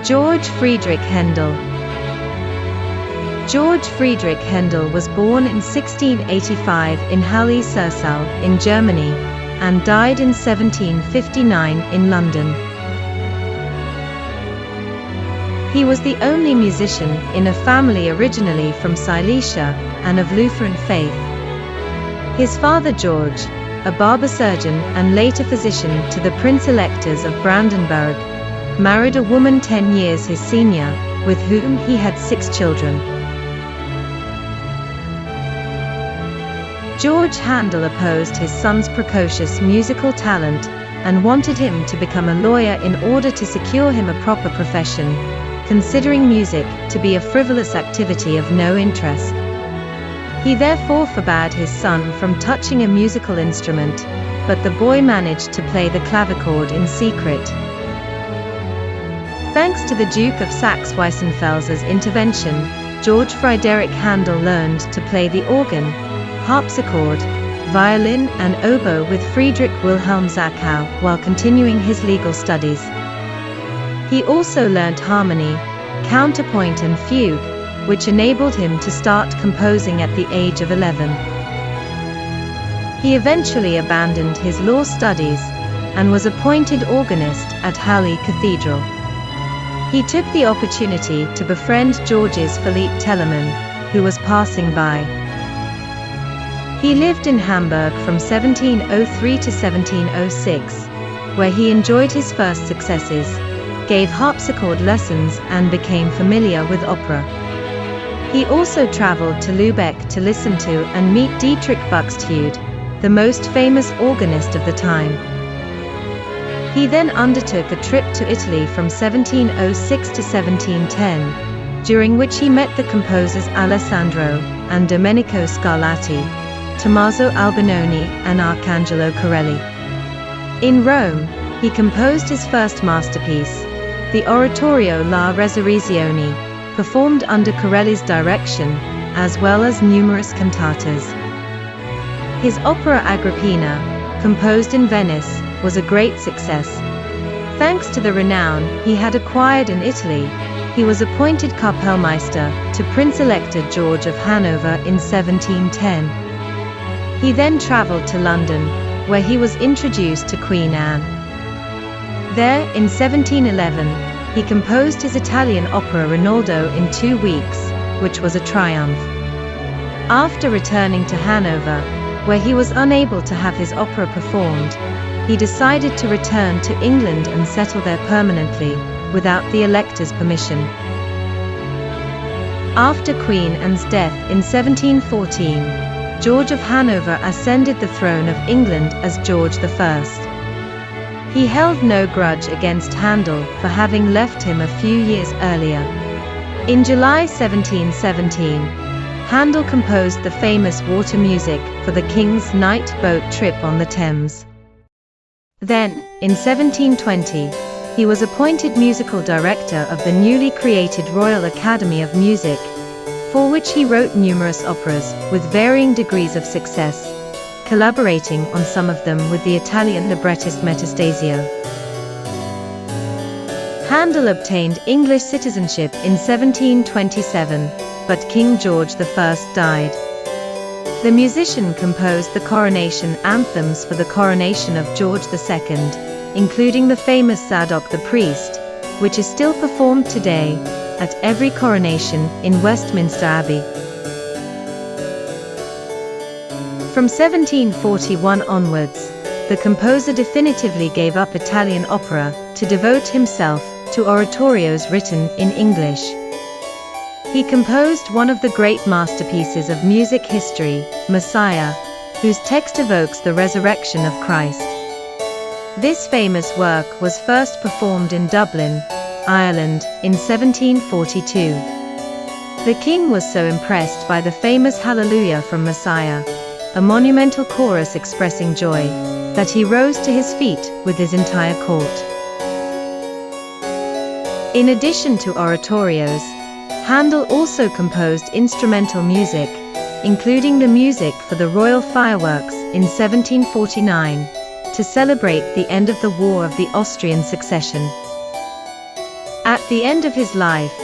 Georg Friedrich Haendel. Georg Friedrich Haendel was born in 1685 in Halle-Sursal in Germany, and died in 1759 in London. He was the only musician in a family originally from Silesia and of Lutheran faith. His father Georg, a barber surgeon and later physician to the Prince-Electors of Brandenburg, married a woman 10 years his senior, with whom he had 6 children. Georg Haendel opposed his son's precocious musical talent and wanted him to become a lawyer in order to secure him a proper profession, considering music to be a frivolous activity of no interest. He therefore forbade his son from touching a musical instrument, but the boy managed to play the clavichord in secret. Thanks to the Duke of Saxe-Weissenfelser's intervention, Georg Friedrich Haendel learned to play the organ, harpsichord, violin and oboe with Friedrich Wilhelm Zachau while continuing his legal studies. He also learnt harmony, counterpoint and fugue, which enabled him to start composing at the age of 11. He eventually abandoned his law studies and was appointed organist at Halle Cathedral. He took the opportunity to befriend George's Philippe Telemann, who was passing by. He lived in Hamburg from 1703 to 1706, where he enjoyed his first successes, gave harpsichord lessons and became familiar with opera. He also traveled to Lübeck to listen to and meet Dietrich Buxtehude, the most famous organist of the time. He then undertook a trip to Italy from 1706 to 1710, during which he met the composers Alessandro and Domenico Scarlatti, Tommaso Albinoni and Arcangelo Corelli. In Rome, he composed his first masterpiece, the oratorio La Resurrezione, performed under Corelli's direction, as well as numerous cantatas. His opera Agrippina, composed in Venice, was a great success. Thanks to the renown he had acquired in Italy, he was appointed Kapellmeister to Prince-Elector George of Hanover in 1710. He then traveled to London, where he was introduced to Queen Anne. There, in 1711, he composed his Italian opera Rinaldo in 2 weeks, which was a triumph. After returning to Hanover, where he was unable to have his opera performed, he decided to return to England and settle there permanently, without the elector's permission. After Queen Anne's death in 1714, George of Hanover ascended the throne of England as George I. He held no grudge against Haendel for having left him a few years earlier. In July 1717, Haendel composed the famous water music for the King's night boat trip on the Thames. Then, in 1720, he was appointed musical director of the newly created Royal Academy of Music, for which he wrote numerous operas with varying degrees of success, collaborating on some of them with the Italian librettist Metastasio. Haendel obtained English citizenship in 1727, but King George I died. The musician composed the coronation anthems for the coronation of George II, including the famous Zadok the Priest, which is still performed today at every coronation in Westminster Abbey. From 1741 onwards, the composer definitively gave up Italian opera to devote himself to oratorios written in English. He composed one of the great masterpieces of music history, Messiah, whose text evokes the resurrection of Christ. This famous work was first performed in Dublin, Ireland, in 1742. The king was so impressed by the famous Hallelujah from Messiah, a monumental chorus expressing joy, that he rose to his feet with his entire court. In addition to oratorios, Haendel also composed instrumental music, including the music for the royal fireworks in 1749, to celebrate the end of the War of the Austrian Succession. At the end of his life,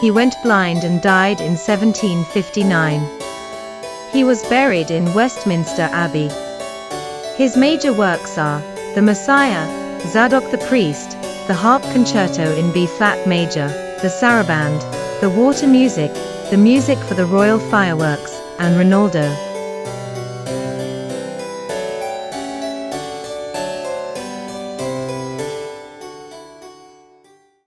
he went blind and died in 1759. He was buried in Westminster Abbey. His major works are The Messiah, Zadok the Priest, the Harp Concerto in B-flat major, the Saraband, the Water Music, the Music for the Royal Fireworks, and Rinaldo.